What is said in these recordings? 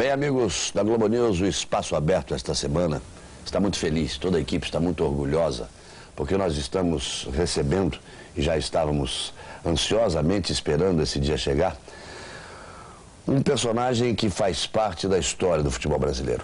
Bem, amigos da Globo News, o Espaço Aberto esta semana está muito feliz, toda a equipe está muito orgulhosa, porque nós estamos recebendo, e já estávamos ansiosamente esperando esse dia chegar, um personagem que faz parte da história do futebol brasileiro.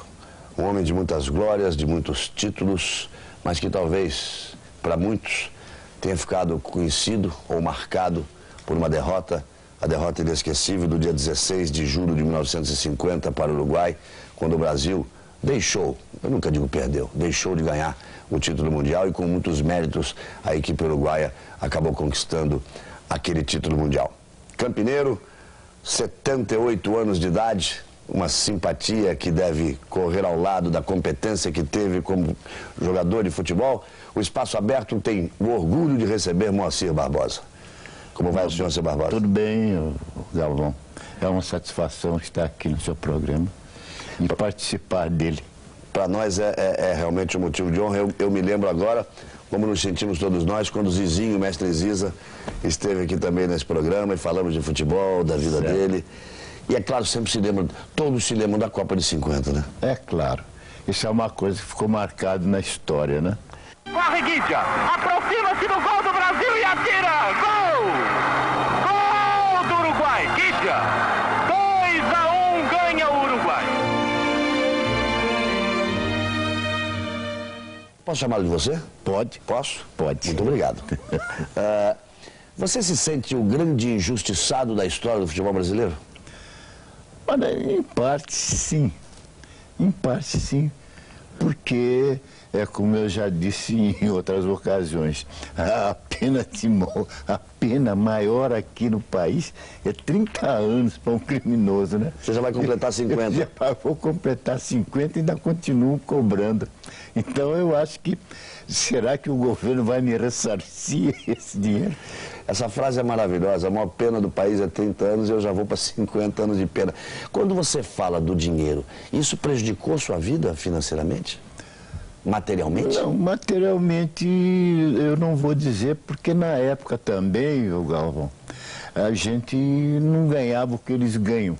Um homem de muitas glórias, de muitos títulos, mas que talvez, para muitos, tenha ficado conhecido ou marcado por uma derrota, a derrota inesquecível do dia 16 de julho de 1950 para o Uruguai, quando o Brasil deixou, eu nunca digo perdeu, deixou de ganhar o título mundial e com muitos méritos a equipe uruguaia acabou conquistando aquele título mundial. Campineiro, 78 anos de idade, uma simpatia que deve correr ao lado da competência que teve como jogador de futebol. O Espaço Aberto tem o orgulho de receber Moacir Barbosa. Como vai o senhor, Moacir Barbosa? Tudo bem, Galvão. É uma satisfação estar aqui no seu programa e participar dele. Para nós é realmente um motivo de honra. Eu me lembro agora como nos sentimos todos nós quando o Zizinho, o mestre Ziza, esteve aqui também nesse programa e falamos de futebol, da vida dele. E é claro, sempre se lembram, todos se lembram da Copa de 50, né? É claro. Isso é uma coisa que ficou marcada na história, né? Corre, Guidia! Aproxima-se do gol do Brasil e atira! Gol! Gol do Uruguai! Guidia! 2-1, ganha o Uruguai! Posso chamá-lo de você? Pode. Posso? Pode. Muito obrigado. Você se sente o grande injustiçado da história do futebol brasileiro? Olha, em parte sim. Em parte sim. Porque, como eu já disse em outras ocasiões, a pena maior aqui no país é 30 anos para um criminoso, né? Você já vai completar 50. Vou completar 50 e ainda continuo cobrando. Então eu acho que, será que o governo vai me ressarcir esse dinheiro? Essa frase é maravilhosa, a maior pena do país é 30 anos e eu já vou para 50 anos de pena. Quando você fala do dinheiro, isso prejudicou sua vida financeiramente? Materialmente? Não, materialmente eu não vou dizer, porque na época também, Galvão, a gente não ganhava o que eles ganham.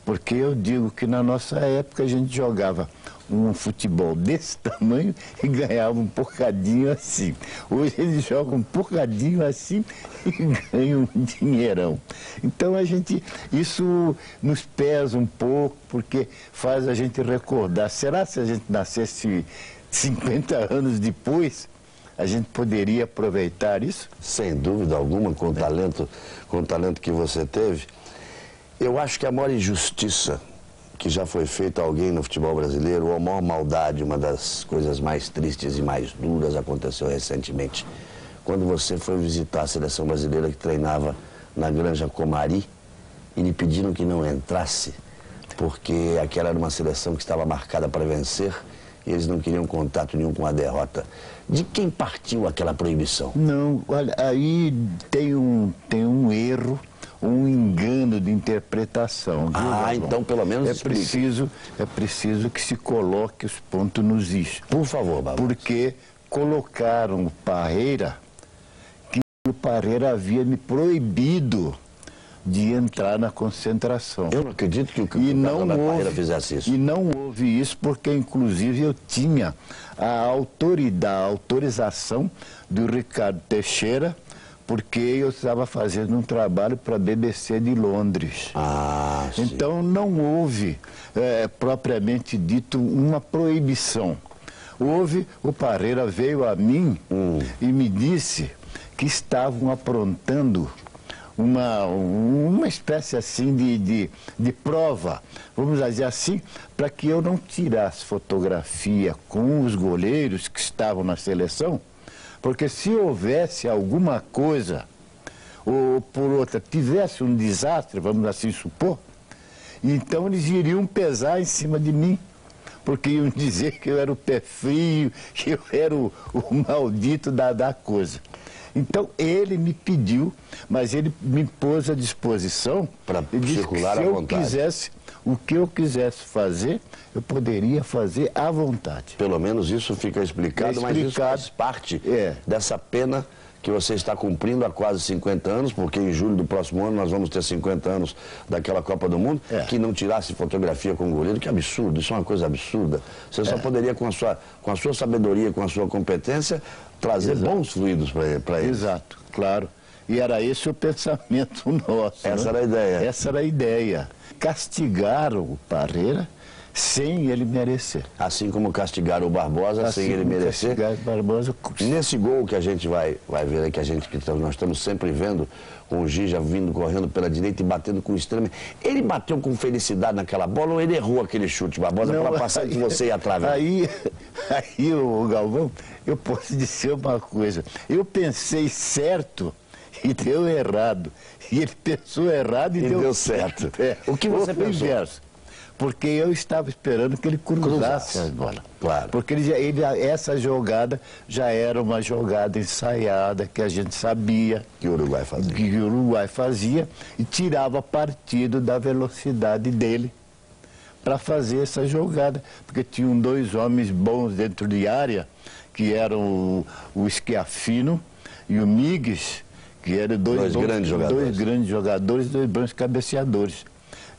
Porque eu digo que na nossa época a gente jogava um futebol desse tamanho e ganhava um porcadinho assim. Hoje eles jogam um porcadinho assim e ganham um dinheirão. Então isso nos pesa um pouco, porque faz a gente recordar. Será que se a gente nascesse 50 anos depois, a gente poderia aproveitar isso? Sem dúvida alguma, com o talento que você teve. Eu acho que a maior injustiça que já foi feita a alguém no futebol brasileiro, ou a maior maldade, uma das coisas mais tristes e mais duras, aconteceu recentemente. Quando você foi visitar a seleção brasileira que treinava na Granja Comari e lhe pediram que não entrasse, porque aquela era uma seleção que estava marcada para vencer e eles não queriam contato nenhum com a derrota. De quem partiu aquela proibição? Não, olha, aí tem um erro, um engano de interpretação. Então pelo menos é preciso que se coloque os pontos nos is. Por favor, Barbosa. Porque colocaram o Parreira, que o Parreira havia me proibido de entrar na concentração. Eu não acredito que o Parreira fizesse isso. E não houve isso porque, inclusive, eu tinha a autorização do Ricardo Teixeira, porque eu estava fazendo um trabalho para a BBC de Londres. Sim. Então não houve, propriamente dito, uma proibição. O Parreira veio a mim e me disse que estavam aprontando uma espécie assim de prova, vamos dizer assim, para que eu não tirasse fotografia com os goleiros que estavam na seleção, porque se houvesse alguma coisa, ou por outra, tivesse um desastre, vamos assim supor, então eles iriam pesar em cima de mim, porque iam dizer que eu era o pé frio, que eu era o maldito da coisa. Então ele me pediu, mas ele me pôs à disposição para circular à vontade. O que eu quisesse fazer, eu poderia fazer à vontade. Pelo menos isso fica explicado, mas isso faz parte dessa pena que você está cumprindo há quase 50 anos, porque em julho do próximo ano nós vamos ter 50 anos daquela Copa do Mundo, que não tirasse fotografia com o goleiro, que absurdo, isso é uma coisa absurda. Você só poderia, com a sua sabedoria, com a sua competência, trazer bons fluidos para ele. Exato, claro. E era esse o pensamento nosso. Essa era a ideia. Essa era a ideia. Castigaram o Parreira sem ele merecer. Assim como castigaram o Barbosa sem ele merecer. Castigaram o Barbosa. Nesse gol que a gente vai ver aí, nós estamos sempre vendo, com o Gija vindo correndo pela direita e batendo com extremo. Ele bateu com felicidade naquela bola ou ele errou aquele chute, Barbosa, para passar entre você e a trave? Aí, o Galvão, eu posso dizer uma coisa. Eu pensei certo e deu errado. E ele pensou errado e deu certo. O que você pensou? Inverso. Porque eu estava esperando que ele cruzasse as bolas. Claro. Porque essa jogada já era uma jogada ensaiada, que a gente sabia que o Uruguai fazia. Que o Uruguai fazia e tirava partido da velocidade dele para fazer essa jogada. Porque tinham dois homens bons dentro de área, que eram o Schiaffino e o Migues, que eram dois grandes jogadores, dois bons cabeceadores.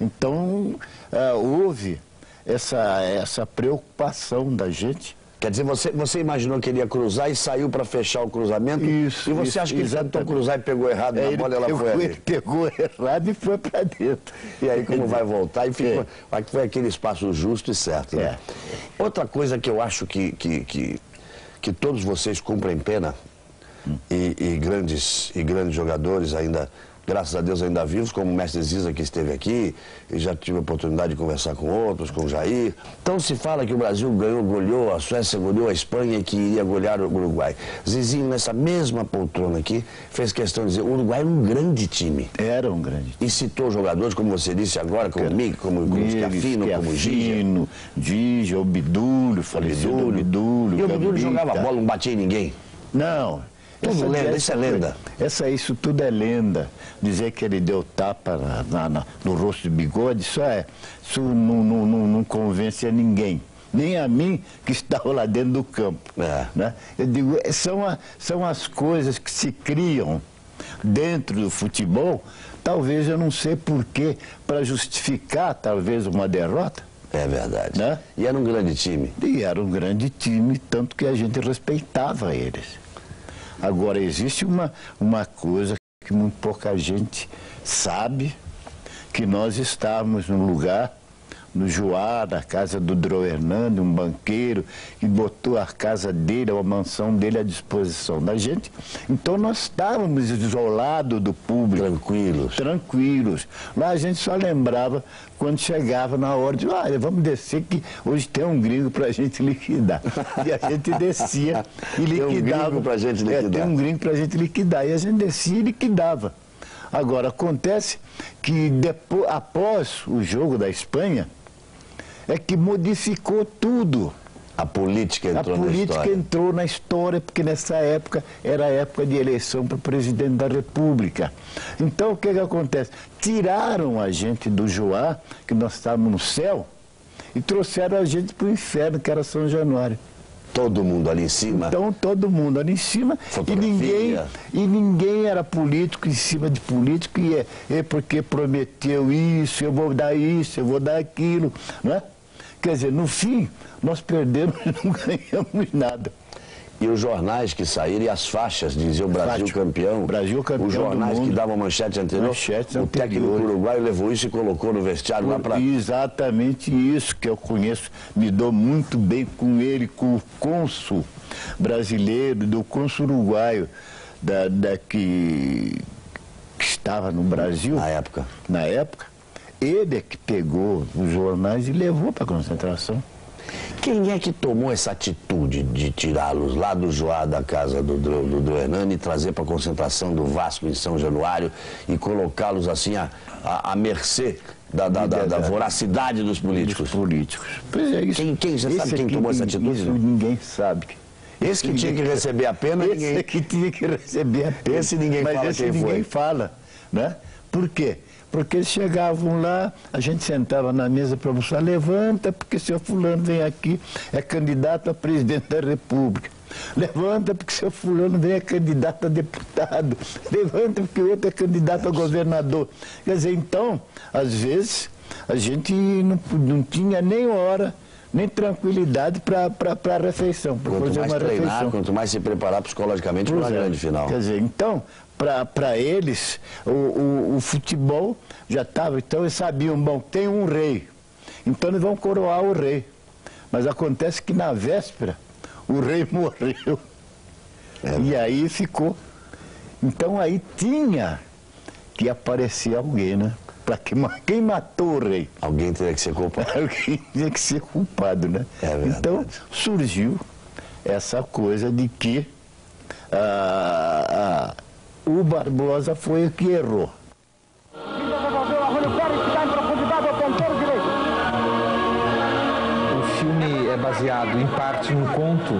Então, houve essa preocupação da gente. Quer dizer, você imaginou que ele ia cruzar e saiu para fechar o cruzamento? Isso. E você acha que ele tentou cruzar e pegou errado na bola e ela foi ali? Ele pegou errado e foi para dentro. E aí como vai voltar? E ficou, foi aquele espaço justo e certo, né? Outra coisa que eu acho que todos vocês cumprem pena, e grandes jogadores ainda, graças a Deus, ainda vivos, como o mestre Ziza, que esteve aqui, e já tive a oportunidade de conversar com outros, com o Jair. Então se fala que o Brasil goleou, a Suécia goleou a Espanha e que iria golear o Uruguai. Zizinho, nessa mesma poltrona aqui, fez questão de dizer, o Uruguai era um grande time. Era um grande time. E citou jogadores, como você disse agora, como o Mig, como o Schiaffino, como o Gija, o Bidulho, falecido Bidulho. E o Bidulho jogava bola, não batia em ninguém? Não. Tudo lenda, isso é lenda. Isso tudo é lenda. Dizer que ele deu tapa no rosto de Bigode, isso não convence a ninguém. Nem a mim, que estava lá dentro do campo. Né? Eu digo, são as coisas que se criam dentro do futebol, talvez eu não sei porquê, para justificar talvez uma derrota. É verdade. Né? E era um grande time. E era um grande time, tanto que a gente respeitava eles. Agora, existe uma coisa que muito pouca gente sabe, que nós estávamos num lugar, no Juá, na casa do Drô Hernando, um banqueiro, que botou a casa dele, a mansão dele à disposição da gente. Então nós estávamos isolados do público. Tranquilos. Lá a gente só lembrava quando chegava na hora de, vamos descer que hoje tem um gringo para a gente liquidar. E a gente descia e liquidava. Tem um gringo para a gente liquidar. Tem um gringo para a gente liquidar. E a gente descia e liquidava. Agora, acontece que após o jogo da Espanha, é que modificou tudo. A política entrou na história. A política entrou na história, porque nessa época era a época de eleição para presidente da República. Então, o que acontece? Tiraram a gente do Juá, que nós estávamos no céu, e trouxeram a gente para o inferno, que era São Januário. Todo mundo ali em cima? Então, todo mundo ali em cima. E ninguém era político em cima de político, porque prometeu isso, eu vou dar isso, eu vou dar aquilo, não é? Quer dizer, no fim, nós perdemos e não ganhamos nada. E os jornais que saíram e as faixas diziam Brasil campeão. Brasil campeão. Os jornais que davam manchete anterior. O técnico uruguaio levou isso e colocou no vestiário lá para... Exatamente isso que eu conheço. Me dou muito bem com ele, com o cônsul brasileiro, do cônsul uruguaio, que estava no Brasil. Na época. Ele é que pegou os jornais e levou para a concentração. Quem é que tomou essa atitude de tirá-los lá do Juá, da casa do Drô Hernando, e trazer para a concentração do Vasco em São Januário e colocá-los assim à mercê da voracidade dos políticos? Pois é, isso. Você sabe quem tomou essa atitude? Isso ninguém sabe. Esse que tinha que receber a pena, ninguém... Esse que tinha que receber a pena. Esse ninguém fala quem foi. Ninguém fala, né? Por quê? Porque eles chegavam lá, a gente sentava na mesa para almoçar, levanta, porque seu fulano vem aqui, é candidato a presidente da República. Levanta porque seu fulano vem é candidato a deputado. Levanta porque o outro é candidato a governador. Quer dizer, então, às vezes, a gente não tinha nem hora, nem tranquilidade para a refeição. Quanto mais treinar, quanto mais se preparar psicologicamente para a grande final. Quer dizer, então, para eles, o futebol já estava, então eles sabiam, bom, tem um rei, então eles vão coroar o rei. Mas acontece que na véspera, o rei morreu. E aí ficou. Então aí tinha que aparecer alguém, né? Para quem matou o rei? Alguém teria que ser culpado. Alguém tinha que ser culpado, né? É verdade. Então surgiu essa coisa de que o Barbosa foi o que errou. O filme é baseado, em parte, num conto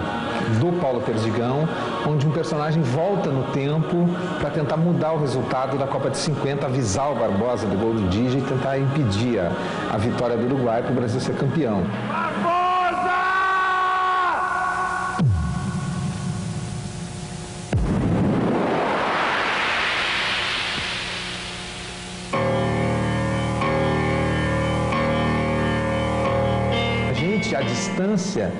do Paulo Perdigão, onde um personagem volta no tempo para tentar mudar o resultado da Copa de 50, avisar o Barbosa do gol do Dija e tentar impedir a vitória do Uruguai para o Brasil ser campeão. A distância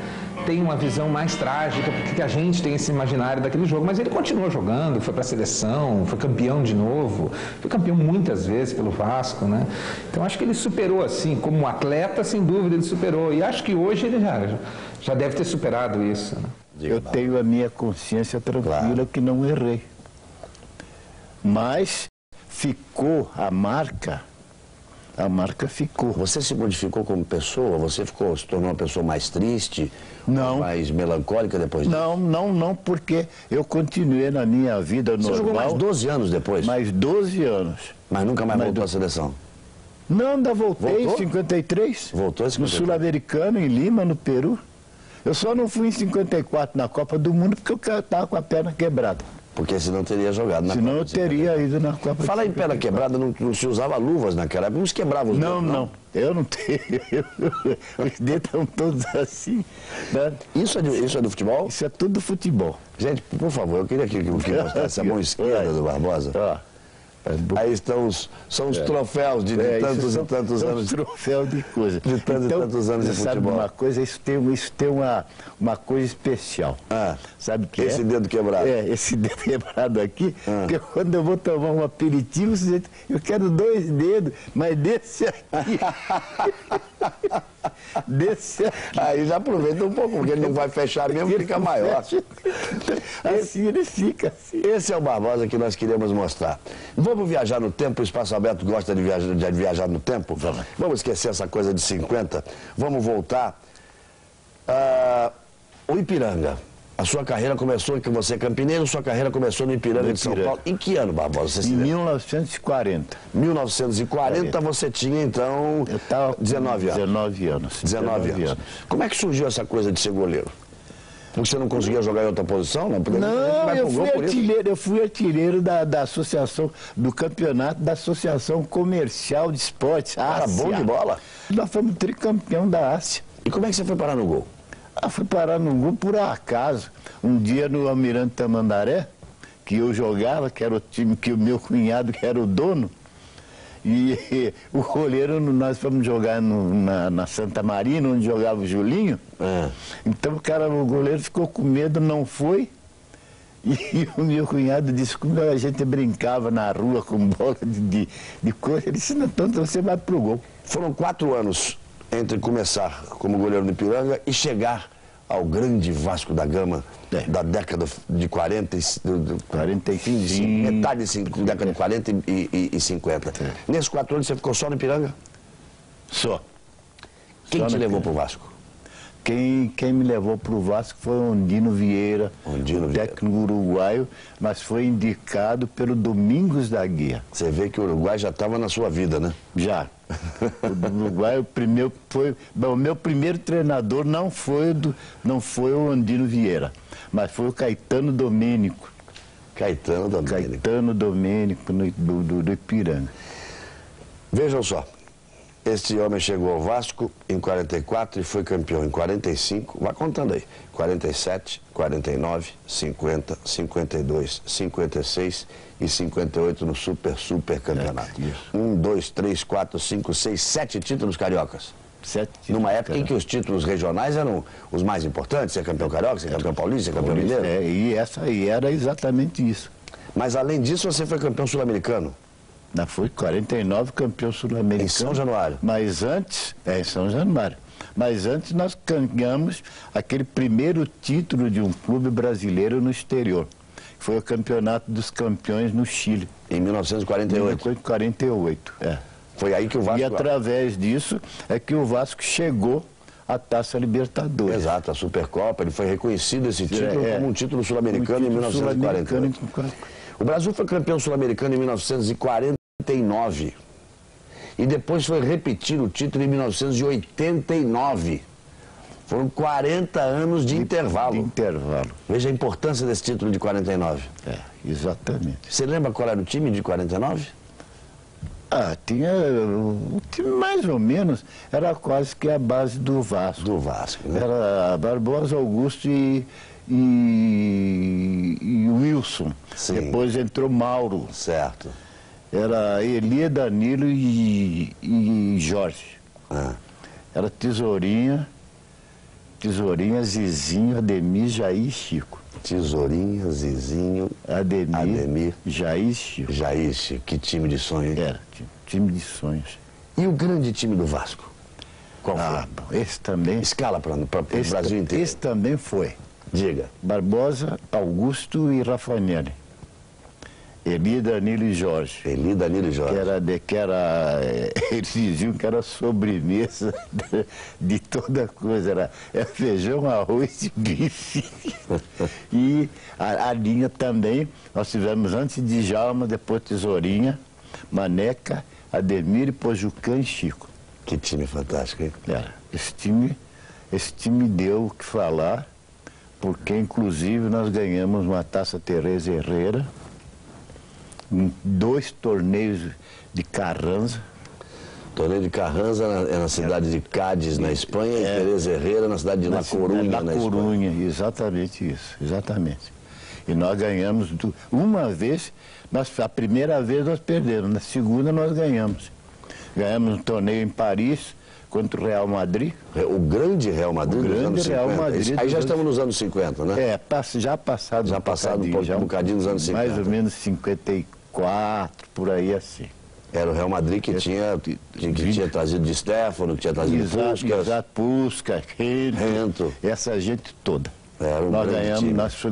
tem uma visão mais trágica, porque a gente tem esse imaginário daquele jogo, mas ele continuou jogando, foi para a seleção, foi campeão de novo, foi campeão muitas vezes pelo Vasco, né? Então acho que ele superou, assim, como atleta, sem dúvida ele superou, e acho que hoje ele já deve ter superado isso, né? Eu tenho a minha consciência tranquila que não errei, mas ficou a marca ficou. Você se modificou como pessoa? Você se tornou uma pessoa mais triste? Não. Mais melancólica depois disso? Não, porque eu continuei na minha vida normal. Você jogou mais 12 anos depois? Mais 12 anos. Mas nunca mais voltou à seleção? Não, ainda voltei em 53. Voltou em 53? No Sul-Americano, em Lima, no Peru. Eu só não fui em 54 na Copa do Mundo porque eu estava com a perna quebrada. Porque senão teria jogado na Copa. Senão eu teria ido na Copa. Fala em perna quebrada, não se usava luvas naquela época, uns quebravam os dedos. Não, eu não tenho. Os dedos estão todos assim. Né? Isso é do futebol? Isso é tudo do futebol. Gente, por favor, eu queria que mostrasse a mão esquerda do Barbosa. Aí são os troféus de tantos e tantos anos. São troféus de coisa. De tantos e tantos anos de futebol. Sabe uma coisa? Isso tem uma coisa especial. Sabe o que esse dedo quebrado. Esse dedo quebrado aqui, porque quando eu vou tomar um aperitivo, eu quero 2 dedos, mas desse aqui. Desse aqui. Aí já aproveita um pouco, porque ele não vai fechar mesmo, fica maior. Assim ele fica assim. Esse é o Barbosa que nós queremos mostrar. Vamos viajar no tempo, o Espaço Aberto gosta de viajar no tempo? Vamos esquecer essa coisa de 50, vamos voltar. O Ipiranga. A sua carreira começou, que você é campineiro, sua carreira começou no Ipiranga de São Paulo. Em que ano, Barbosa? Em 1940. 1940 você tinha, então, 19 anos. 19 anos. Como é que surgiu essa coisa de ser goleiro? Porque você não conseguia jogar em outra posição? Não, eu fui artilheiro da associação, do campeonato da Associação Comercial de Esportes, Ásia. Era bom de bola? Nós fomos tricampeão da Ásia. E como é que você foi parar no gol? Fui parar no gol por acaso. Um dia no Almirante Tamandaré, que eu jogava, que era o time que o meu cunhado que era o dono, e o goleiro, nós fomos jogar na Santa Marina, onde jogava o Julinho. Então o goleiro ficou com medo, não foi. E o meu cunhado disse, como a gente brincava na rua com bola de coisa, ele disse, não, então você vai pro gol. Foram 4 anos entre começar como goleiro no Ipiranga e chegar ao grande Vasco da Gama da década de 40 metade da década de 40 e 50. Nesses 4 anos você ficou só no Ipiranga? Só. Quem te levou para o Vasco? Quem me levou para o Vasco foi o Ondino Vieira, técnico uruguaio, mas foi indicado pelo Domingos da Guia. Você vê que o Uruguai já estava na sua vida, né? Já. O Uruguai, o meu primeiro treinador não foi o Ondino Vieira, mas foi o Caetano Domênico. Caetano Domênico do Ipiranga. Vejam só, Este homem chegou ao Vasco em 44 e foi campeão em 45, vai contando aí, 47, 49, 50, 52, 56 e 58 no super campeonato. 1, 2, 3, 4, 5, 6, 7 títulos cariocas. 7 títulos. Numa época em que os títulos regionais eram os mais importantes, ser campeão carioca, ser campeão paulista, ser campeão mineiro. E era exatamente isso. Mas além disso você foi campeão sul-americano. Fui 49 campeão sul-americano. Em São Januário. Mas antes, em São Januário. Mas antes nós ganhamos aquele primeiro título de um clube brasileiro no exterior. Foi o Campeonato dos Campeões no Chile. Em 1948. 1948, Foi aí que o Vasco... E através disso é que o Vasco chegou à Taça Libertadores. Exato, a Supercopa. Ele foi reconhecido esse título como um título sul-americano em 1948. O Brasil foi campeão sul-americano em 1949 e depois foi repetir o título em 1989. Foram 40 anos de intervalo. Veja a importância desse título de 49. Exatamente. Você lembra qual era o time de 49? Tinha o time mais ou menos, era quase que a base do Vasco. Do Vasco, né? Era Barbosa, Augusto e Wilson. Sim. Depois entrou Mauro. Certo. Era Elia, Danilo e Jorge. Era Tesourinha, Zizinho, Ademir, Jair e Chico. Tesourinha, Zizinho, Ademir, Jair e Chico. Jair, Chico. Que time de sonho, hein? Era, time de sonhos. E o grande time do Vasco? Qual foi? Esse também. Escala para o Brasil inteiro. Esse também foi. Diga. Barbosa, Augusto e Rafanelli. Eli, Danilo e Jorge. Eli, Danilo e Jorge. Eles diziam que era sobremesa de toda coisa. Era feijão, arroz e bife. E a linha também, nós tivemos antes de Djalma, depois Tesourinha, Maneca, Ademir, Pojucã e Chico. Que time fantástico, hein? Esse time deu o que falar, porque inclusive nós ganhamos uma Taça Teresa Herrera, em 2 torneios de Carranza. Torneio de Carranza é na cidade de Cádiz, na Espanha, e Teresa Herrera na cidade de La Coruña, na Espanha. Exatamente isso, exatamente. E nós ganhamos uma vez, a primeira vez nós perdemos, na segunda nós ganhamos. Ganhamos um torneio em Paris contra o Real Madrid. O grande Real Madrid dos anos 50. Real Madrid aí já estamos nos anos 50, né? Já passado um bocadinho nos anos 50. Mais ou menos 54, por aí assim. Era o Real Madrid que tinha trazido Di Stéfano, que tinha trazido Puskas, Rento, essa gente toda. Nós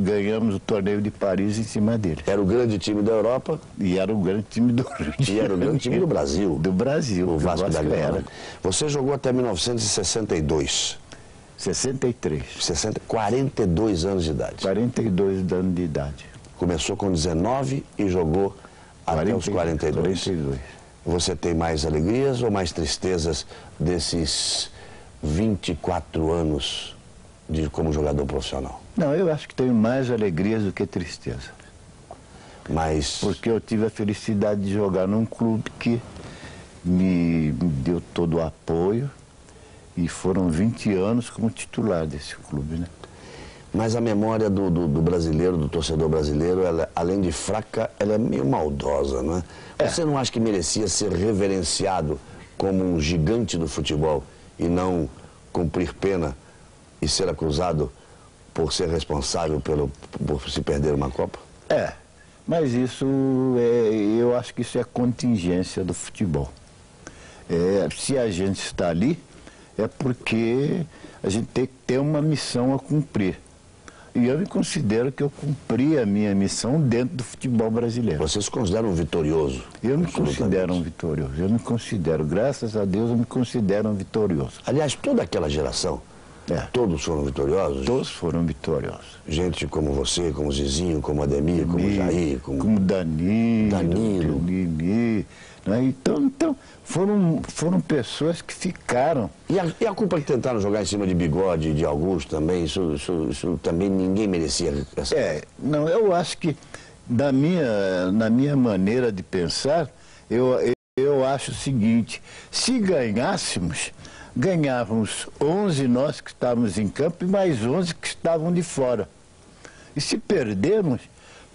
ganhamos o torneio de Paris em cima dele. Era o grande time da Europa. E era o grande time do Rio de Janeiro. E era o grande time do Brasil. Do Brasil. O Vasco da Gama. Você jogou até 1962. 63. 42 anos de idade. 42 anos de idade. Começou com 19 e jogou até os 42. Você tem mais alegrias ou mais tristezas desses 24 anos como jogador profissional? Não, eu acho que tenho mais alegrias do que tristeza. Mas... Porque eu tive a felicidade de jogar num clube que me deu todo o apoio e foram 20 anos como titular desse clube, né? Mas a memória do brasileiro, do torcedor brasileiro, ela, além de fraca, ela é meio maldosa, não é? Você não acha que merecia ser reverenciado como um gigante do futebol e não cumprir pena e ser acusado por ser responsável por se perder uma Copa? Mas isso, eu acho que isso é contingência do futebol. Se a gente está ali, é porque a gente tem que ter uma missão a cumprir. E eu me considero que eu cumpri a minha missão dentro do futebol brasileiro. Você se considera um vitorioso? Eu me considero um vitorioso. Eu me considero, graças a Deus, eu me considero um vitorioso. Aliás, toda aquela geração, todos foram vitoriosos? Todos foram vitoriosos. Gente como você, como Zizinho, como Ademir, como Jair, como Danilo. Né? Então foram pessoas que ficaram. E a culpa que tentaram jogar em cima de Bigode, de Augusto também, isso também ninguém merecia. Não, eu acho que na minha maneira de pensar, eu eu acho o seguinte, se ganhássemos, ganhávamos 11 nós que estávamos em campo e mais 11 que estavam de fora. E se perdermos,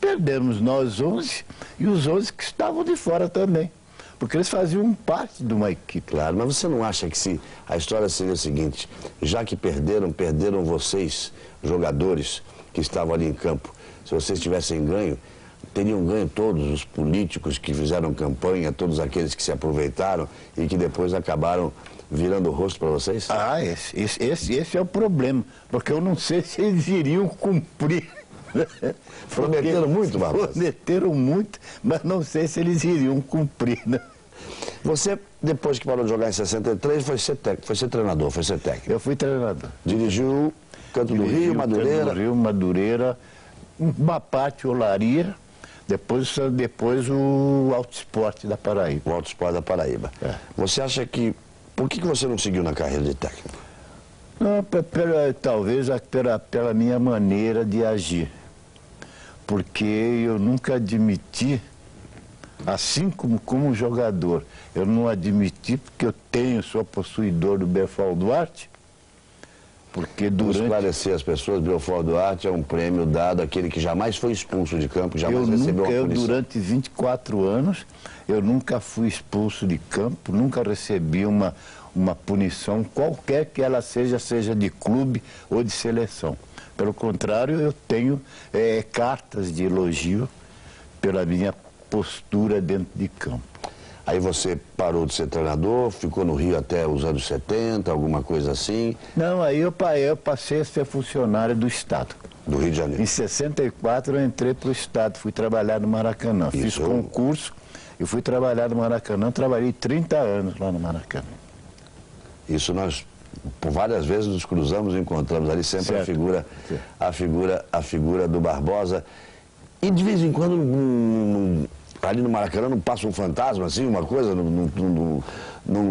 perdemos nós 11 e os 11 que estavam de fora também. Porque eles faziam parte de uma equipe. Claro, mas você não acha que se a história seria a seguinte, já que perderam vocês, jogadores que estavam ali em campo, se vocês tivessem ganho, teriam ganho todos os políticos que fizeram campanha, todos aqueles que se aproveitaram e que depois acabaram virando o rosto para vocês? Ah, esse é o problema, porque eu não sei se eles iriam cumprir. Prometeram muito, Barbosa? Prometeram muito, mas não sei se eles iriam cumprir, né? Você, depois que parou de jogar em 63, foi ser treinador, foi ser técnico. Eu fui treinador. Dirigiu Canto do Rio, Madureira. Canto do Rio, Madureira, uma parte Olaria, depois o Alto Esporte da Paraíba. O Alto Esporte da Paraíba. É. Você acha que... Por que você não seguiu na carreira de técnico? Não, talvez pela minha maneira de agir. Porque eu nunca admiti, assim como jogador, eu não admiti porque eu sou possuidor do Belfort Duarte, porque Vamos esclarecer as pessoas, Belfort Duarte é um prêmio dado àquele que jamais foi expulso de campo, jamais recebeu uma punição. Durante 24 anos, eu nunca fui expulso de campo, nunca recebi uma punição, qualquer que ela seja de clube ou de seleção. Pelo contrário, eu tenho cartas de elogio pela minha postura dentro de campo. Aí você parou de ser treinador, ficou no Rio até os anos 70, alguma coisa assim? Não, aí eu passei a ser funcionário do Estado. Do Rio de Janeiro? Em 64 eu entrei para o Estado, fui trabalhar no Maracanã. Fiz concurso e fui trabalhar no Maracanã, trabalhei 30 anos lá no Maracanã. Isso nós, por várias vezes, nos cruzamos e encontramos ali sempre certo. a figura do Barbosa. E de vez em quando, ali no Maracanã, não passa um fantasma, assim, uma coisa, não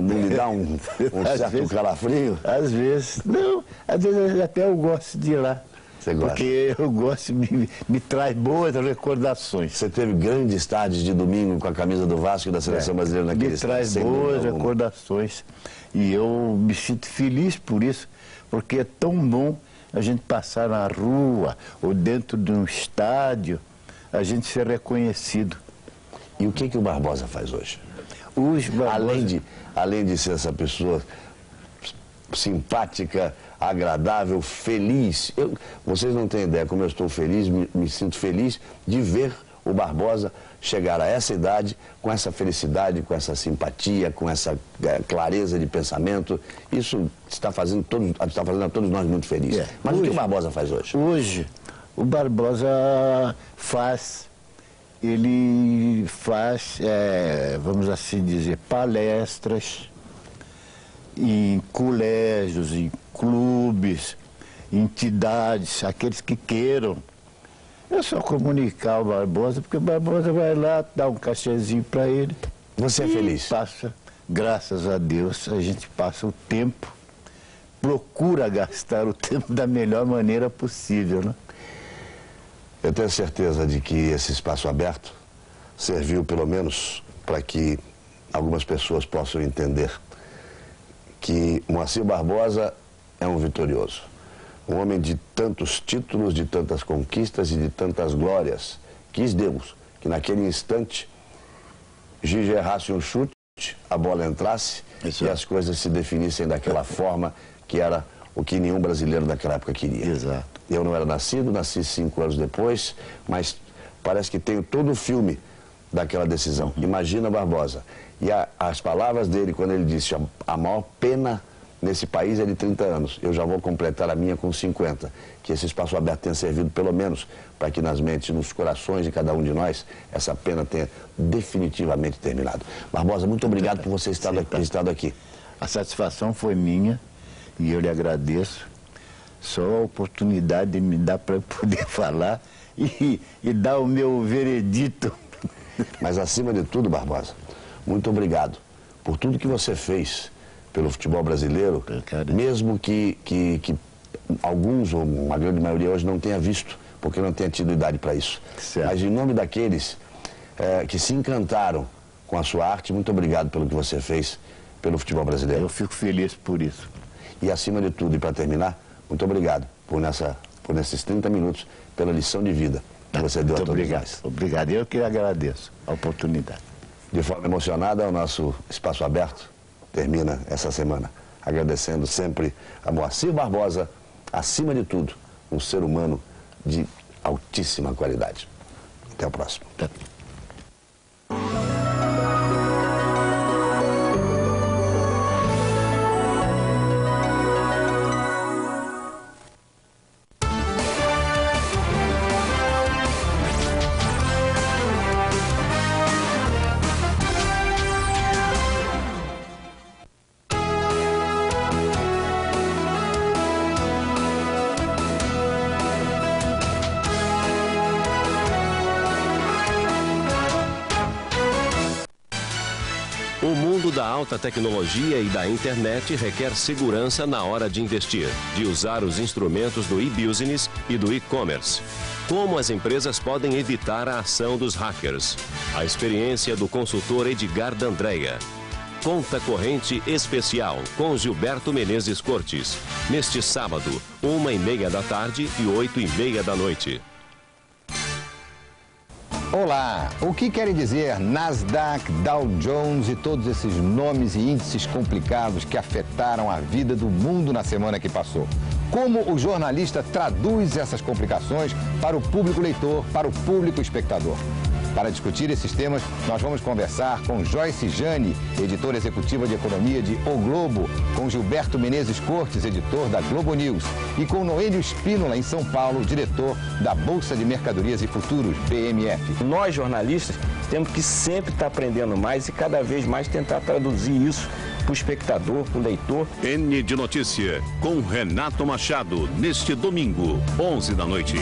lhe dá um certo calafrio? Às vezes. Não, às vezes até eu gosto de ir lá. Você gosta? Porque eu gosto, me traz boas recordações. Você teve grandes tardes de domingo com a camisa do Vasco e da Seleção Brasileira naquele estado? Me traz boas recordações. E eu me sinto feliz por isso, porque é tão bom a gente passar na rua ou dentro de um estádio, a gente ser reconhecido. E o que o Barbosa faz hoje? Além de ser essa pessoa simpática, agradável, feliz. Vocês não têm ideia como eu estou feliz, me sinto feliz de ver o Barbosa chegar a essa idade com essa felicidade, com essa simpatia, com essa clareza de pensamento. Isso está fazendo a todos nós muito felizes. Mas o que o Barbosa faz hoje? Hoje, o Barbosa ele faz, vamos assim dizer, palestras em colégios, em clubes, entidades, aqueles que queiram. É só comunicar o Barbosa, porque o Barbosa vai lá, dá um cachezinho para ele. Você é feliz? Passa, graças a Deus, a gente passa o tempo, procura gastar o tempo da melhor maneira possível, né? Eu tenho certeza de que esse espaço aberto serviu pelo menos para que algumas pessoas possam entender que Moacir Barbosa é um vitorioso. Um homem de tantos títulos, de tantas conquistas e de tantas glórias. Quis Deus que naquele instante Gigi errasse um chute, a bola entrasse e as coisas se definissem daquela forma que era o que nenhum brasileiro daquela época queria. Exato. Eu não era nascido, nasci 5 anos depois, mas parece que tenho todo o filme daquela decisão. Imagina Barbosa. E as palavras dele, quando ele disse a maior pena nesse país é de 30 anos, eu já vou completar a minha com 50. Que esse espaço aberto tenha servido pelo menos para que nas mentes, nos corações de cada um de nós, essa pena tenha definitivamente terminado. Barbosa, muito obrigado por você ter estado aqui. A satisfação foi minha e eu lhe agradeço. Só a oportunidade de me dar para poder falar e dar o meu veredito. Mas acima de tudo, Barbosa, muito obrigado por tudo que você fez pelo futebol brasileiro, mesmo que alguns, ou uma grande maioria hoje, não tenha visto, porque não tenha tido idade para isso. Certo. Mas em nome daqueles que se encantaram com a sua arte. Muito obrigado pelo que você fez pelo futebol brasileiro. Eu fico feliz por isso. E acima de tudo, e para terminar, muito obrigado por nesses 30 minutos, pela lição de vida que você deu a todos nós. Obrigado, eu que agradeço a oportunidade. De forma emocionada, o nosso Espaço Aberto termina essa semana. Agradecendo sempre a Moacir Barbosa, acima de tudo, um ser humano de altíssima qualidade. Até o próximo. O mundo da alta tecnologia e da internet requer segurança na hora de investir, de usar os instrumentos do e-business e do e-commerce. Como as empresas podem evitar a ação dos hackers? A experiência do consultor Edgar D'Andrea. Conta corrente especial com Gilberto Menezes Cortes. Neste sábado, 1h30 da tarde e 8h30 da noite. Olá! O que querem dizer Nasdaq, Dow Jones e todos esses nomes e índices complicados que afetaram a vida do mundo na semana que passou? Como o jornalista traduz essas complicações para o público leitor, para o público espectador? Para discutir esses temas, nós vamos conversar com Joyce Jane, editora executiva de economia de O Globo, com Gilberto Menezes Cortes, editor da Globo News, e com Noêlio Spínola, em São Paulo, diretor da Bolsa de Mercadorias e Futuros, BMF. Nós, jornalistas, temos que sempre estar aprendendo mais e cada vez mais tentar traduzir isso para o espectador, para o leitor. N de Notícia, com Renato Machado, neste domingo, 11 da noite.